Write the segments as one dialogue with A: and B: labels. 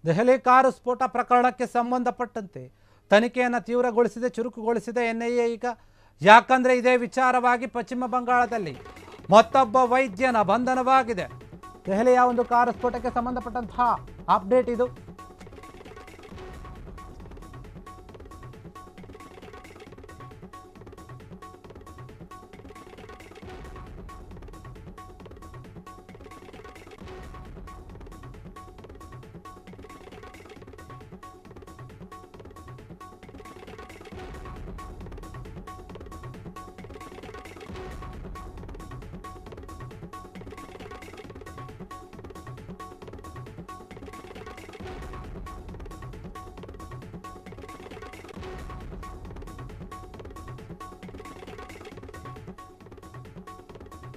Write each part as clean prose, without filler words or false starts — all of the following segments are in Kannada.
A: ದೆಹಲಿ ಕಾರು ಸ್ಫೋಟ ಪ್ರಕರಣಕ್ಕೆ ಸಂಬಂಧಪಟ್ಟಂತೆ ತನಿಖೆಯನ್ನು ತೀವ್ರಗೊಳಿಸಿದೆ, ಚುರುಕುಗೊಳಿಸಿದೆ ಎನ್ಐಎ ಈಗ. ಯಾಕಂದರೆ ಇದೇ ವಿಚಾರವಾಗಿ ಪಶ್ಚಿಮ ಬಂಗಾಳದಲ್ಲಿ ಮತ್ತೊಬ್ಬ ವೈದ್ಯನ ಬಂಧನವಾಗಿದೆ. ದೆಹಲಿಯ ಒಂದು ಕಾರು ಸ್ಫೋಟಕ್ಕೆ ಸಂಬಂಧಪಟ್ಟಂತಹ ಅಪ್ಡೇಟ್ ಇದು.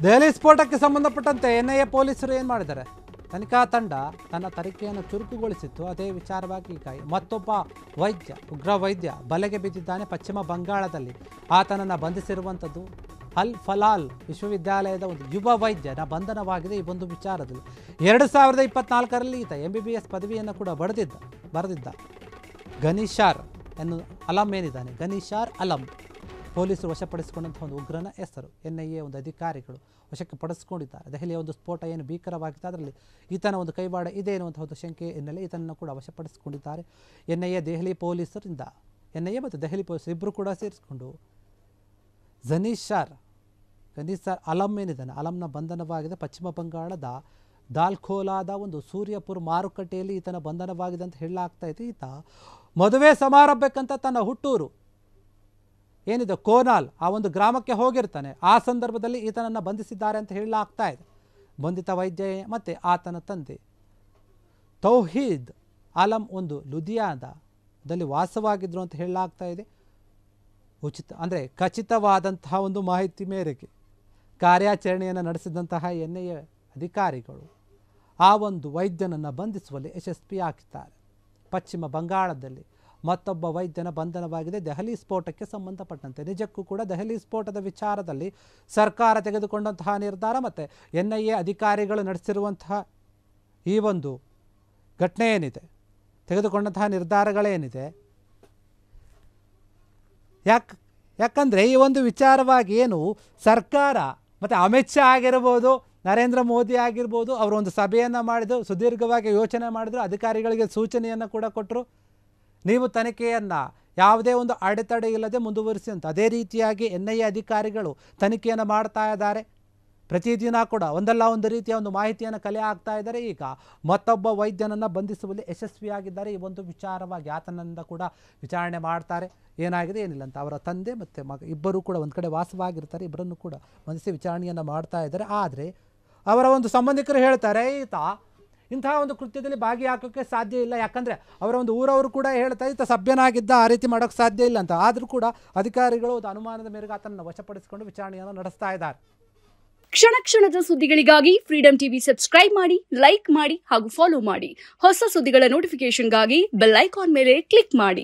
A: ದೆಹಲಿ ಸ್ಫೋಟಕ್ಕೆ ಸಂಬಂಧಪಟ್ಟಂತೆ ಎನ್ಐಎ ಪೊಲೀಸರು ಏನು ಮಾಡಿದ್ದಾರೆ? ತನಿಖಾ ತಂಡ ತನ್ನ ತನಿಖೆಯನ್ನು ಚುರುಕುಗೊಳಿಸಿತ್ತು. ಅದೇ ವಿಚಾರವಾಗಿ ಈಗ ಮತ್ತೊಬ್ಬ ವೈದ್ಯ, ಉಗ್ರ ವೈದ್ಯ ಬಲೆಗೆ ಬಿದ್ದಿದ್ದಾನೆ ಪಶ್ಚಿಮ ಬಂಗಾಳದಲ್ಲಿ. ಆತನನ್ನು ಬಂಧಿಸಿರುವಂಥದ್ದು ಅಲ್ ಫಲಾಲ್ ವಿಶ್ವವಿದ್ಯಾಲಯದ ಒಂದು ಯುವ ವೈದ್ಯನ ಬಂಧನವಾಗಿದೆ. ಈ ಒಂದು ವಿಚಾರದಲ್ಲಿ 2024ರಲ್ಲಿ ಈತ MBBS ಪದವಿಯನ್ನು ಕೂಡ ಬರೆದಿದ್ದ ಗನಿಶಾರ್ ಅಲಂ ಏನಿದ್ದಾನೆ, ಗನಿಶಾರ್ ಅಲಂ ಪೊಲೀಸರು ವಶಪಡಿಸಿಕೊಂಡಂಥ ಒಂದು ಉಗ್ರನ ಹೆಸರು. ಎನ್ಐಎ ಒಂದು ಅಧಿಕಾರಿಗಳು ವಶಕ್ಕೆ ಪಡಿಸ್ಕೊಂಡಿದ್ದಾರೆ. ದೆಹಲಿಯ ಒಂದು ಸ್ಫೋಟ ಏನು ಭೀಕರವಾಗಿತ್ತು, ಅದರಲ್ಲಿ ಈತನ ಒಂದು ಕೈವಾಡ ಇದೆ ಎನ್ನುವಂಥ ಒಂದು ಶಂಕೆ ಹಿನ್ನೆಲೆ ಈತನನ್ನು ಕೂಡ ವಶಪಡಿಸಿಕೊಂಡಿದ್ದಾರೆ. ಎನ್ಐಎ ದೆಹಲಿ ಪೊಲೀಸರಿಂದ, ಎನ್ಐಎ ಮತ್ತು ದೆಹಲಿ ಪೊಲೀಸರು ಇಬ್ಬರು ಕೂಡ ಸೇರಿಸಿಕೊಂಡು ಗನಿಶಾರ್ ಅಲಂ ಏನಿದ್ದಾನೆ, ಅಲಂನ ಬಂಧನವಾಗಿದೆ. ಪಶ್ಚಿಮ ಬಂಗಾಳದ ದಾಲ್ಖೋಲಾದ ಒಂದು ಸೂರ್ಯಪುರ್ ಮಾರುಕಟ್ಟೆಯಲ್ಲಿ ಈತನ ಬಂಧನವಾಗಿದೆ ಅಂತ ಹೇಳಲಾಗ್ತಾ ಇದೆ. ಈತ ಮದುವೆ ಸಮಾರಂಭಕ್ಕಂತ ತನ್ನ ಹುಟ್ಟೂರು ಏನಿದೆ ಕೋನಾಲ್, ಆ ಒಂದು ಗ್ರಾಮಕ್ಕೆ ಹೋಗಿರ್ತಾನೆ. ಆ ಸಂದರ್ಭದಲ್ಲಿ ಈತನನ್ನು ಬಂಧಿಸಿದ್ದಾರೆ ಅಂತ ಹೇಳಲಾಗ್ತಾ ಇದೆ. ಬಂಧಿತ ವೈದ್ಯ ಮತ್ತು ಆತನ ತಂದೆ ತೌಹೀದ್ ಆಲಂ ಒಂದು ಲುಧಿಯಾನದಲ್ಲಿ ವಾಸವಾಗಿದ್ದರು ಅಂತ ಹೇಳಲಾಗ್ತಾ ಇದೆ. ಖಚಿತವಾದಂತಹ ಒಂದು ಮಾಹಿತಿ ಮೇರೆಗೆ ಕಾರ್ಯಾಚರಣೆಯನ್ನು ನಡೆಸಿದಂತಹ ಎನ್ಐಎ ಅಧಿಕಾರಿಗಳು ಆ ಒಂದು ವೈದ್ಯನನ್ನು ಬಂಧಿಸುವಲ್ಲಿ ಯಶಸ್ವಿಯಾಗಿದ್ದಾರೆ. ಪಶ್ಚಿಮ ಬಂಗಾಳದಲ್ಲಿ ಮತ್ತೊಬ್ಬ ವೈದ್ಯನ ಬಂಧನವಾಗಿದೆ ದೆಹಲಿ ಸ್ಫೋಟಕ್ಕೆ ಸಂಬಂಧಪಟ್ಟಂತೆ. ನಿಜಕ್ಕೂ ಕೂಡ ದೆಹಲಿ ಸ್ಫೋಟದ ವಿಚಾರದಲ್ಲಿ ಸರ್ಕಾರ ತೆಗೆದುಕೊಂಡಂತಹ ನಿರ್ಧಾರ ಮತ್ತು ಎನ್ಐಎ ಅಧಿಕಾರಿಗಳು ನಡೆಸಿರುವಂತಹ ಈ ಒಂದು ಘಟನೆ ಏನಿದೆ, ತೆಗೆದುಕೊಂಡಂತಹ ನಿರ್ಧಾರಗಳೇನಿದೆ, ಯಾಕಂದರೆ ಈ ಒಂದು ವಿಚಾರವಾಗಿ ಏನು ಸರ್ಕಾರ ಮತ್ತು ಅಮಿತ್ ಶಾ ಆಗಿರ್ಬೋದು, ನರೇಂದ್ರ ಮೋದಿ ಆಗಿರ್ಬೋದು, ಅವರು ಒಂದು ಸಭೆಯನ್ನು ಮಾಡಿದ್ರು, ಸುದೀರ್ಘವಾಗಿ ಯೋಚನೆ ಮಾಡಿದ್ರು, ಅಧಿಕಾರಿಗಳಿಗೆ ಸೂಚನೆಯನ್ನು ಕೂಡ ಕೊಟ್ಟರು, ನೀವು ತನಿಖೆಯನ್ನು ಯಾವುದೇ ಒಂದು ಅಡೆತಡೆ ಇಲ್ಲದೆ ಮುಂದುವರಿಸಿ ಅಂತ. ಅದೇ ರೀತಿಯಾಗಿ ಎನ್ಐಎ ಅಧಿಕಾರಿಗಳು ತನಿಖೆಯನ್ನು ಮಾಡ್ತಾ ಇದ್ದಾರೆ. ಪ್ರತಿದಿನ ಕೂಡ ಒಂದಲ್ಲ ಒಂದು ರೀತಿಯ ಒಂದು ಮಾಹಿತಿಯನ್ನು ಕಲೆ ಹಾಕ್ತಾ ಇದ್ದಾರೆ. ಈಗ ಮತ್ತೊಬ್ಬ ವೈದ್ಯನನ್ನು ಬಂಧಿಸುವಲ್ಲಿ ಯಶಸ್ವಿಯಾಗಿದ್ದಾರೆ. ಈ ಒಂದು ವಿಚಾರವಾಗಿ ಆತನಿಂದ ಕೂಡ ವಿಚಾರಣೆ ಮಾಡ್ತಾರೆ, ಏನಾಗಿದೆ ಏನಿಲ್ಲ ಅಂತ. ಅವರ ತಂದೆ ಮತ್ತು ಮಗ ಇಬ್ಬರೂ ಕೂಡ ಒಂದು ಕಡೆ ವಾಸವಾಗಿರ್ತಾರೆ. ಇಬ್ಬರನ್ನು ಕೂಡ ಬಂಧಿಸಿ ವಿಚಾರಣೆಯನ್ನು ಮಾಡ್ತಾ ಇದ್ದಾರೆ. ಆದರೆ ಅವರ ಒಂದು ಸಂಬಂಧಿಕರು ಹೇಳ್ತಾರೆ ಈತ ಇಂತಹ ಒಂದು ಕೃತ್ಯದಲ್ಲಿ ಭಾಗಿಯಾಗೋಕ್ಕೆ ಸಾಧ್ಯ ಇಲ್ಲ, ಯಾಕಂದರೆ ಅವರ ಒಂದು ಊರವರು ಕೂಡ ಹೇಳ್ತಾರೆ ಈತ ಸಭ್ಯನಾಗಿದ್ದ, ಆ ರೀತಿ ಮಾಡೋಕ್ಕೆ ಸಾಧ್ಯ ಇಲ್ಲ ಅಂತ. ಆದರೂ ಕೂಡ ಅಧಿಕಾರಿಗಳು ಒಂದು ಅನುಮಾನದ ಮೇರೆಗೆ ಆತನನ್ನು ವಶಪಡಿಸಿಕೊಂಡು ವಿಚಾರಣೆಯನ್ನು ನಡೆಸ್ತಾ ಇದ್ದಾರೆ.
B: ಕ್ಷಣ ಕ್ಷಣದ ಸುದ್ದಿಗಳಿಗಾಗಿ ಫ್ರೀಡಂ ಟಿವಿ ಸಬ್ಸ್ಕ್ರೈಬ್ ಮಾಡಿ, ಲೈಕ್ ಮಾಡಿ ಹಾಗೂ ಫಾಲೋ ಮಾಡಿ. ಹೊಸ ಸುದ್ದಿಗಳ ನೋಟಿಫಿಕೇಶನ್ಗಾಗಿ ಬೆಲ್ ಐಕಾನ್ ಮೇಲೆ ಕ್ಲಿಕ್ ಮಾಡಿ.